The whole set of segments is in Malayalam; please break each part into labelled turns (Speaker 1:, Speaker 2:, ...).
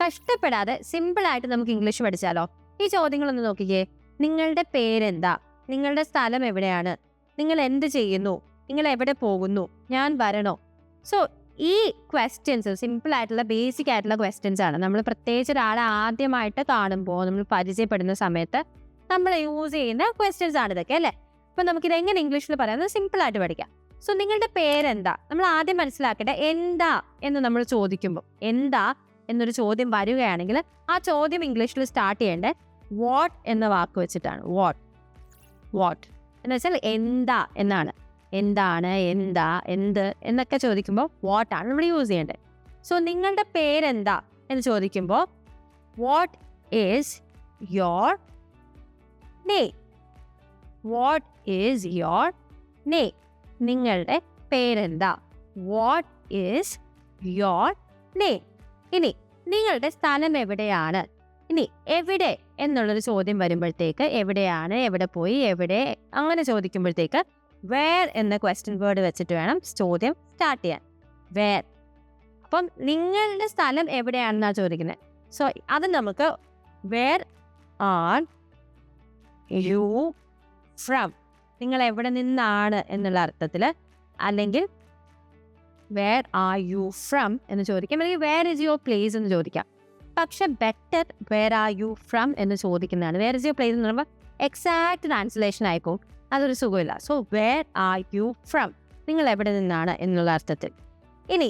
Speaker 1: കഷ്ടപ്പെടാതെ സിമ്പിളായിട്ട് നമുക്ക് ഇംഗ്ലീഷ് പഠിച്ചാലോ? ഈ ചോദ്യങ്ങളൊന്ന് നോക്കിക്കേ. നിങ്ങളുടെ പേരെന്താ? നിങ്ങളുടെ സ്ഥലം എവിടെയാണ്? നിങ്ങൾ എന്ത് ചെയ്യുന്നു? നിങ്ങൾ എവിടെ പോകുന്നു? ഞാൻ വരണോ? സോ ഈ ക്വസ്റ്റ്യൻസ് സിമ്പിൾ ആയിട്ടുള്ള ബേസിക് ആയിട്ടുള്ള ക്വസ്റ്റ്യൻസ് ആണ്. നമ്മൾ പ്രത്യേകിച്ച് ഒരാളെ ആദ്യമായിട്ട് കാണുമ്പോൾ, നമ്മൾ പരിചയപ്പെടുന്ന സമയത്ത് നമ്മൾ യൂസ് ചെയ്യുന്ന ക്വസ്റ്റ്യൻസ് ആണ് ഇതൊക്കെ, അല്ലേ? അപ്പം നമുക്കിത് എങ്ങനെ ഇംഗ്ലീഷിൽ പറയാം, സിമ്പിൾ ആയിട്ട് പഠിക്കാം. സോ നിങ്ങളുടെ പേരെന്താ? നമ്മൾ ആദ്യം മനസ്സിലാക്കേണ്ട എന്താ എന്ന് നമ്മൾ ചോദിക്കുമ്പോൾ, എന്താ എന്നൊരു ചോദ്യം വരികയാണെങ്കിൽ ആ ചോദ്യം ഇംഗ്ലീഷിൽ സ്റ്റാർട്ട് ചെയ്യേണ്ടത് വാട്ട് എന്ന വാക്ക് വെച്ചിട്ടാണ്. വാട്ട് എന്ന് വെച്ചാൽ എന്താ എന്നാണ്. എന്താണ്, എന്താ, എന്ത് എന്നൊക്കെ ചോദിക്കുമ്പോൾ വാട്ടാണ് നമ്മൾ യൂസ് ചെയ്യേണ്ടത്. സോ നിങ്ങളുടെ പേരെന്താ എന്ന് ചോദിക്കുമ്പോൾ what is your name? What is your name? നിങ്ങളുടെ പേരെന്താ? What is your name? ഇനി നിങ്ങളുടെ സ്ഥലം എവിടെയാണ്? ഇനി എവിടെ എന്നുള്ളൊരു ചോദ്യം വരുമ്പോഴത്തേക്ക് എവിടെയാണ്, എവിടെ പോയി, എവിടെ അങ്ങനെ ചോദിക്കുമ്പോഴത്തേക്ക് വേർ എന്ന ക്വസ്റ്റ്യൻ വേർഡ് വെച്ചിട്ട് വേണം ചോദ്യം സ്റ്റാർട്ട് ചെയ്യാൻ. വേർ. അപ്പം നിങ്ങളുടെ സ്ഥലം എവിടെയാണെന്നാണ് ചോദിക്കുന്നത്. സോ അത് നമുക്ക് വേർ ആർ യു ഫ്രം, നിങ്ങൾ എവിടെ നിന്നാണ് എന്നുള്ള അർത്ഥത്തിൽ, അല്ലെങ്കിൽ വേർ ആർ യു ഫ്രം എന്ന് ചോദിക്കാം, അല്ലെങ്കിൽ വേർ ഇസ് യുവർ പ്ലേസ് എന്ന് ചോദിക്കാം. പക്ഷെ better where are you from എന്ന് ചോദിക്കുന്നതാണ്. വേർ ഇസ് യുവർ പ്ലേസ് എന്ന് പറയുമ്പോൾ എക്സാക്ട് ട്രാൻസ്ലേഷൻ ആയിക്കോളും, അതൊരു സുഖമില്ല. So where are you from, നിങ്ങൾ എവിടെ നിന്നാണ് എന്നുള്ള അർത്ഥത്തിൽ. ഇനി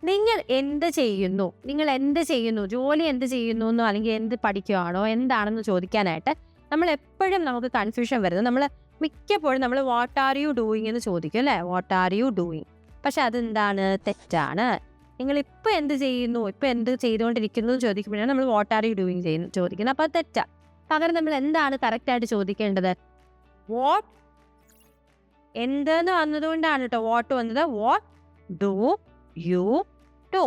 Speaker 1: നിങ്ങൾ എന്ത് ചെയ്യുന്നു, നിങ്ങൾ എന്ത് ചെയ്യുന്നു, ജോലി എന്ത് ചെയ്യുന്നു എന്നോ അല്ലെങ്കിൽ എന്ത് പഠിക്കുകയാണോ എന്താണെന്ന് ചോദിക്കാനായിട്ട് നമ്മൾ എപ്പോഴും നമുക്ക് കൺഫ്യൂഷൻ വരുന്നത്, നമ്മൾ മിക്കപ്പോഴും നമ്മൾ വാട്ട് ആർ യു ഡൂയിങ് എന്ന് ചോദിക്കും, അല്ലേ? What are you doing. പക്ഷെ അതെന്താണ്? തെറ്റാണ്. നിങ്ങൾ ഇപ്പം എന്ത് ചെയ്യുന്നു, ഇപ്പം എന്ത് ചെയ്തുകൊണ്ടിരിക്കുന്നു എന്ന് ചോദിക്കുമ്പോഴാണ് നമ്മൾ വാട്ട് ആർ യു ഡൂയിങ് ചോദിക്കുന്നത്. അപ്പോൾ അത് തെറ്റാ. പകരം നമ്മൾ എന്താണ് കറക്റ്റായിട്ട് ചോദിക്കേണ്ടത്? വാട്ട്, എന്തെന്ന് വന്നതുകൊണ്ടാണ് കേട്ടോ വാട്ട് വന്നത്. What do you do?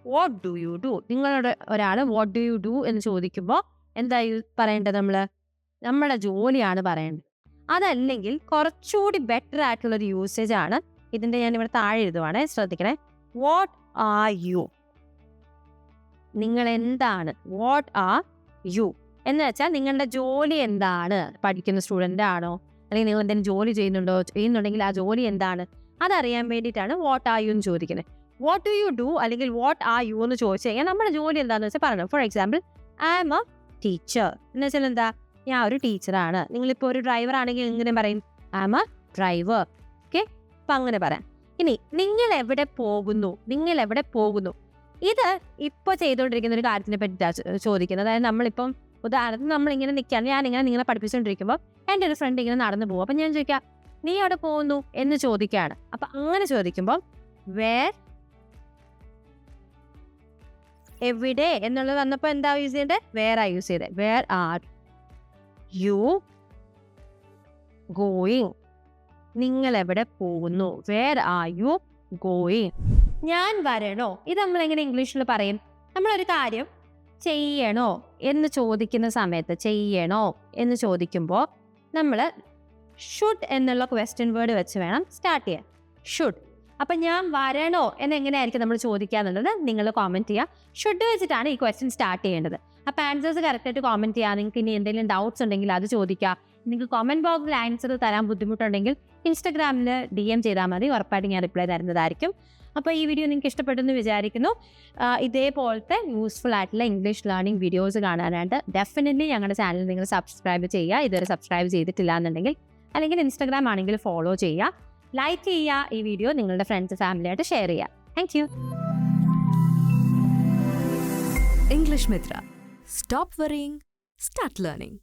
Speaker 1: What do you do? നിങ്ങളുടെ ഒരാൾ വാട്ട് ഡു യു ഡു എന്ന് ചോദിക്കുമ്പോൾ എന്താ പറയേണ്ടത്? നമ്മുടെ ജോലിയാണ് പറയേണ്ടത്. അതല്ലെങ്കിൽ കുറച്ചുകൂടി ബെറ്റർ ആയിട്ടുള്ളൊരു യൂസേജ് ആണ് ഇതിൻ്റെ. ഞാൻ ഇവിടെ താഴെ എഴുതുവാണേ, ശ്രദ്ധിക്കണേ. What are U? നിങ്ങൾ എന്താണ്? വാട്ട് ആർ യു എന്ന് വെച്ചാൽ നിങ്ങളുടെ ജോലി എന്താണ്? പഠിക്കുന്ന സ്റ്റുഡൻ്റ് ആണോ, അല്ലെങ്കിൽ നിങ്ങൾ എന്തെങ്കിലും ജോലി ചെയ്യുന്നുണ്ടെങ്കിൽ ആ ജോലി എന്താണ് അതറിയാൻ വേണ്ടിയിട്ടാണ് വാട്ട് ആർ യു എന്ന് ചോദിക്കുന്നത്. വാട്ട് ഡു യു ഡു അല്ലെങ്കിൽ വാട്ട് ആർ യു എന്ന് ചോദിച്ചു കഴിഞ്ഞാൽ നമ്മുടെ ജോലി എന്താണെന്ന് വെച്ചാൽ പറയണം. For example, I am a teacher എന്ന് വെച്ചാൽ എന്താ? ഞാൻ ഒരു ടീച്ചറാണ്. നിങ്ങളിപ്പോൾ ഒരു ഡ്രൈവർ ആണെങ്കിൽ എങ്ങനെ പറയും? I am a driver. Okay, അപ്പം അങ്ങനെ പറയാം. ഇനി നിങ്ങൾ എവിടെ പോകുന്നു? നിങ്ങൾ എവിടെ പോകുന്നു? ഇത് ഇപ്പോൾ ചെയ്തുകൊണ്ടിരിക്കുന്ന ഒരു കാര്യത്തിനെ പറ്റിയിട്ടാണ് ചോദിക്കുന്നത്. അതായത് നമ്മളിപ്പം ഉദാഹരണത്തിന് നമ്മളിങ്ങനെ നിൽക്കുകയാണ്, ഞാനിങ്ങനെ നിങ്ങളെ പഠിപ്പിച്ചുകൊണ്ടിരിക്കുമ്പോൾ എൻ്റെ ഒരു ഫ്രണ്ട് ഇങ്ങനെ നടന്നു പോകും. അപ്പം ഞാൻ ചോദിക്കാം, നീ അവിടെ പോകുന്നു എന്ന് ചോദിക്കുകയാണ്. അപ്പം അങ്ങനെ ചോദിക്കുമ്പോൾ വേർ, എവിടെ എന്നുള്ളത് വന്നപ്പോൾ എന്താ യൂസ് ചെയ്യേണ്ടത്? വേർ ആ യൂസ് ചെയ്തത്. Where are you going? നിങ്ങൾ എവിടെ പോകുന്നു? Where are you going? ഞാൻ വരണോ? ഇത് നമ്മൾ എങ്ങനെ ഇംഗ്ലീഷിൽ പറയും? നമ്മളൊരു കാര്യം ചെയ്യണോ എന്ന് ചോദിക്കുന്ന സമയത്ത്, ചെയ്യണോ എന്ന് ചോദിക്കുമ്പോൾ നമ്മൾ ഷുഡ് എന്നുള്ള ക്വസ്റ്റ്യൻ വേർഡ് വെച്ച് വേണം സ്റ്റാർട്ട് ചെയ്യാൻ. ഷുഡ്. അപ്പം ഞാൻ വരണോ എന്നെങ്ങനെയായിരിക്കും നമ്മൾ ചോദിക്കാന്നുള്ളത് നിങ്ങൾ കോമെൻറ്റ് ചെയ്യുക. ഷുഡ് വെച്ചിട്ടാണ് ഈ ക്വസ്റ്റ്യൻ സ്റ്റാർട്ട് ചെയ്യേണ്ടത്. അപ്പോൾ ആൻസേഴ്സ് കറക്റ്റായിട്ട് കോമെൻറ്റ് ചെയ്യുക. നിങ്ങൾക്ക് ഇനി എന്തെങ്കിലും ഡൗട്ട്സ് ഉണ്ടെങ്കിൽ അത് ചോദിക്കുക. നിങ്ങൾക്ക് കമൻറ്റ് ബോക്സിൽ ആൻസർ തരാൻ ബുദ്ധിമുട്ടുണ്ടെങ്കിൽ ഇൻസ്റ്റഗ്രാമിൽ DM ചെയ്താൽ മതി, ഉറപ്പായിട്ട് ഞാൻ റിപ്ലൈ തരുന്നതായിരിക്കും. അപ്പോൾ ഈ വീഡിയോ നിങ്ങൾക്ക് ഇഷ്ടപ്പെട്ടെന്ന് വിചാരിക്കുന്നു. ഇതേപോലത്തെ യൂസ്ഫുൾ ആയിട്ടുള്ള ഇംഗ്ലീഷ് ലേണിംഗ് വീഡിയോസ് കാണാനായിട്ട് ഡെഫിനറ്റ്ലി ഞങ്ങളുടെ ചാനൽ നിങ്ങൾ സബ്സ്ക്രൈബ് ചെയ്യുക. ഇതുവരെ സബ്സ്ക്രൈബ് ചെയ്തിട്ടില്ല എന്നുണ്ടെങ്കിൽ, അല്ലെങ്കിൽ ഇൻസ്റ്റഗ്രാം ആണെങ്കിൽ ഫോളോ ചെയ്യുക, ലൈക്ക് ചെയ്യുക, ഈ വീഡിയോ നിങ്ങളുടെ ഫ്രണ്ട്സ് ഫാമിലിയായിട്ട് ഷെയർ ചെയ്യുക. Thank you.
Speaker 2: English Mitra. Stop worrying, start learning.